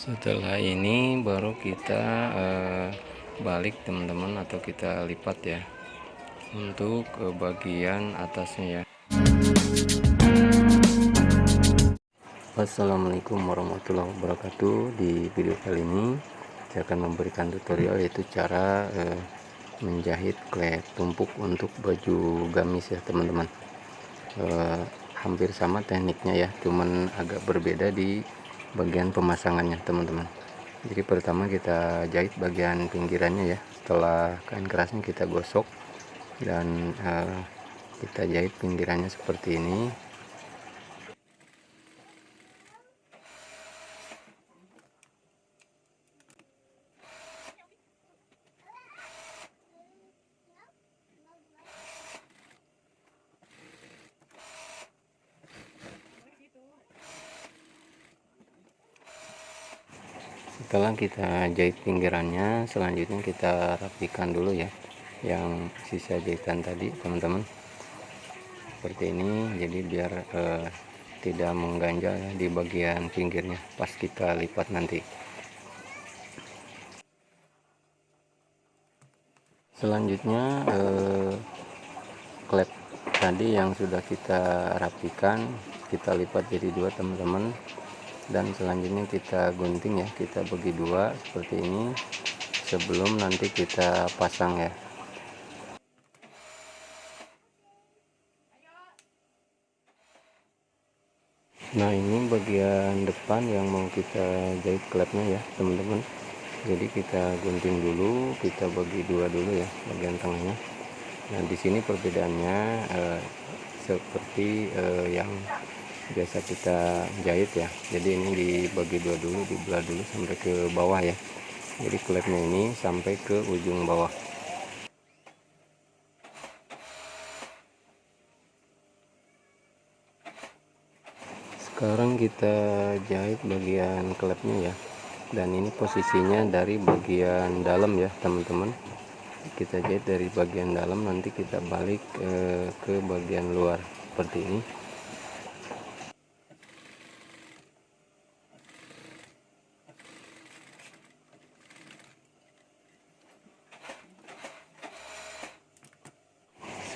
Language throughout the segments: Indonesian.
Setelah ini baru kita balik teman-teman, atau kita lipat ya untuk bagian atasnya ya. Assalamualaikum warahmatullahi wabarakatuh. Di video kali ini saya akan memberikan tutorial, yaitu cara menjahit klep tumpuk untuk baju gamis ya teman-teman. Hampir sama tekniknya ya, cuman agak berbeda di bagian pemasangannya teman-teman. Jadi pertama kita jahit bagian pinggirannya ya. Setelah kain kerasnya kita gosok dan kita jahit pinggirannya seperti ini. Setelah kita jahit pinggirannya, selanjutnya kita rapikan dulu ya yang sisa jahitan tadi teman-teman, seperti ini. Jadi biar tidak mengganjal ya di bagian pinggirnya pas kita lipat nanti. Selanjutnya klep tadi yang sudah kita rapikan kita lipat jadi dua teman-teman, dan selanjutnya kita gunting ya, kita bagi dua seperti ini sebelum nanti kita pasang ya. Nah, ini bagian depan yang mau kita jahit klepnya ya teman-teman. Jadi kita gunting dulu, kita bagi dua dulu ya bagian tengahnya. Nah, di sini perbedaannya seperti yang biasa kita jahit ya. Jadi ini dibagi dua dulu, dibelah dulu sampai ke bawah ya. Jadi klepnya ini sampai ke ujung bawah. Sekarang kita jahit bagian klepnya ya, dan ini posisinya dari bagian dalam ya teman-teman. Kita jahit dari bagian dalam, nanti kita balik ke bagian luar seperti ini.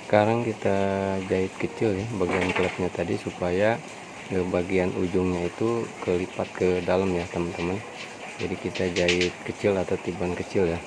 Sekarang kita jahit kecil ya bagian klepnya tadi, supaya bagian ujungnya itu kelipat ke dalam ya teman-teman. Jadi kita jahit kecil atau tiban kecil ya.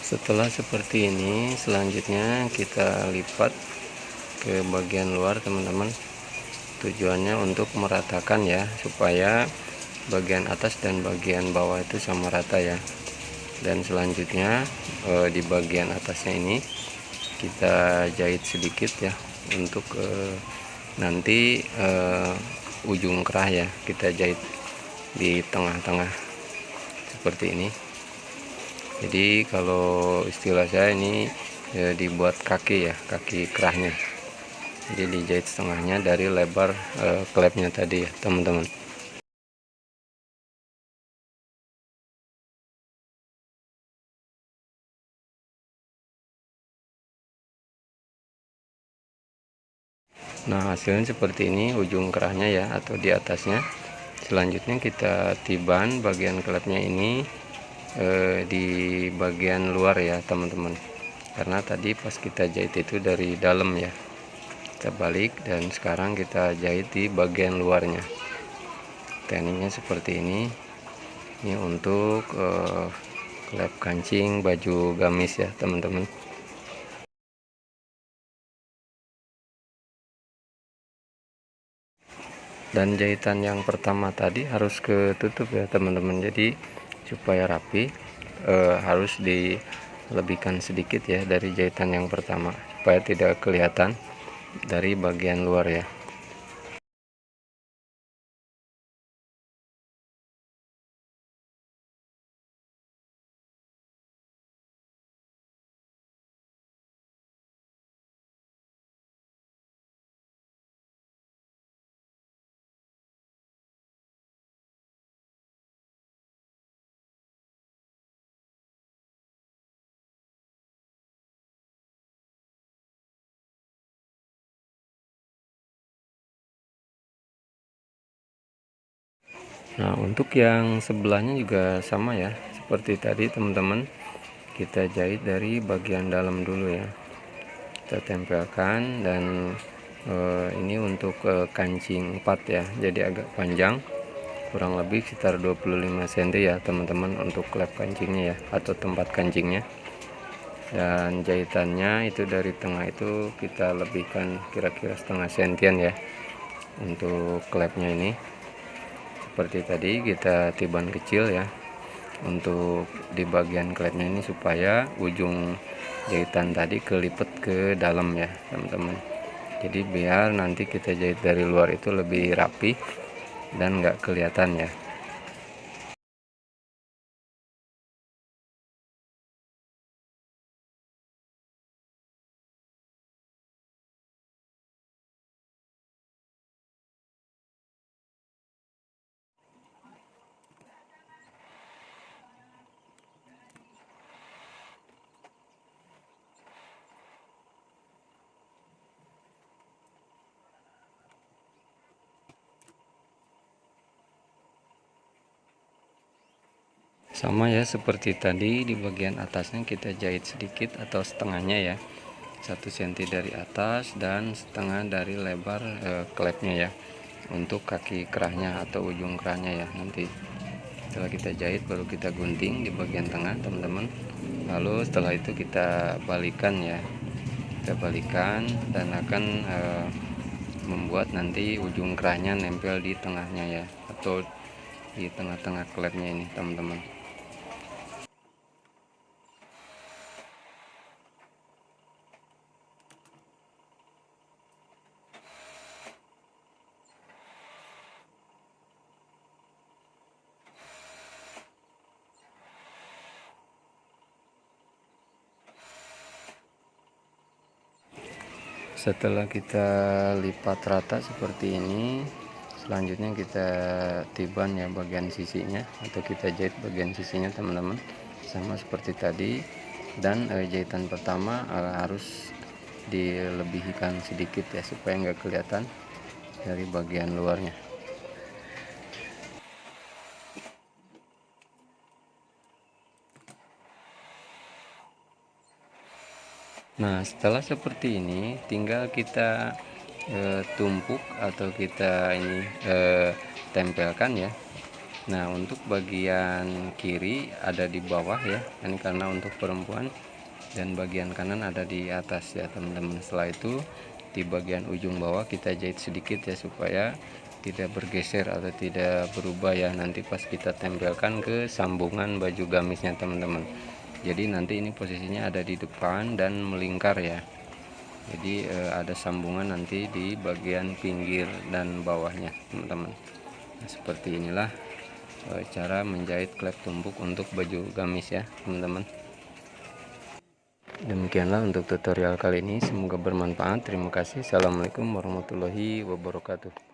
Setelah seperti ini, selanjutnya kita lipat ke bagian luar teman-teman. Tujuannya untuk meratakan ya, supaya bagian atas dan bagian bawah itu sama rata ya. Dan selanjutnya di bagian atasnya ini kita jahit sedikit ya, untuk nanti ujung kerah ya, kita jahit di tengah-tengah seperti ini. Jadi kalau istilah saya ini dibuat kaki ya, kaki kerahnya. Jadi dijahit setengahnya dari lebar klepnya tadi ya teman-teman. Nah, hasilnya seperti ini ujung kerahnya ya, atau di atasnya. Selanjutnya kita tiban bagian klepnya ini di bagian luar ya teman-teman, karena tadi pas kita jahit itu dari dalam ya. Kita balik dan sekarang kita jahit di bagian luarnya. Tekniknya seperti ini untuk klep kancing baju gamis ya teman-teman. Dan jahitan yang pertama tadi harus ketutup ya teman-teman. Jadi supaya rapi harus dilebihkan sedikit ya dari jahitan yang pertama, supaya tidak kelihatan dari bagian luar ya. Nah, untuk yang sebelahnya juga sama ya, seperti tadi teman-teman, kita jahit dari bagian dalam dulu ya, kita tempelkan. Dan ini untuk kancing 4 ya, jadi agak panjang, kurang lebih sekitar 25 cm ya teman-teman untuk klep kancingnya ya, atau tempat kancingnya. Dan jahitannya itu dari tengah itu kita lebihkan kira-kira setengah sentian ya untuk klepnya ini. Seperti tadi kita tiban kecil ya untuk di bagian klepnya ini, supaya ujung jahitan tadi kelipet ke dalam ya teman-teman. Jadi biar nanti kita jahit dari luar itu lebih rapi dan nggak kelihatan ya. Sama ya seperti tadi, di bagian atasnya kita jahit sedikit atau setengahnya ya, 1 cm dari atas dan setengah dari lebar klepnya ya, untuk kaki kerahnya atau ujung kerahnya ya. Nanti setelah kita jahit baru kita gunting di bagian tengah teman-teman, lalu setelah itu kita balikan ya, kita balikan dan akan membuat nanti ujung kerahnya nempel di tengahnya ya, atau di tengah-tengah klepnya ini teman-teman. Setelah kita lipat rata seperti ini, selanjutnya kita tiban ya bagian sisinya, atau kita jahit bagian sisinya teman-teman, sama seperti tadi. Dan jahitan pertama harus dilebihkan sedikit ya, supaya nggak kelihatan dari bagian luarnya. Nah, setelah seperti ini tinggal kita tumpuk atau kita ini tempelkan ya. Nah, untuk bagian kiri ada di bawah ya, ini karena untuk perempuan, dan bagian kanan ada di atas ya teman-teman. Setelah itu di bagian ujung bawah kita jahit sedikit ya, supaya tidak bergeser atau tidak berubah ya nanti pas kita tempelkan ke sambungan baju gamisnya teman-teman. Jadi nanti ini posisinya ada di depan dan melingkar ya, jadi ada sambungan nanti di bagian pinggir dan bawahnya teman-teman. Nah, seperti inilah cara menjahit klep tumpuk untuk baju gamis ya teman-teman. Demikianlah untuk tutorial kali ini, semoga bermanfaat. Terima kasih. Assalamualaikum warahmatullahi wabarakatuh.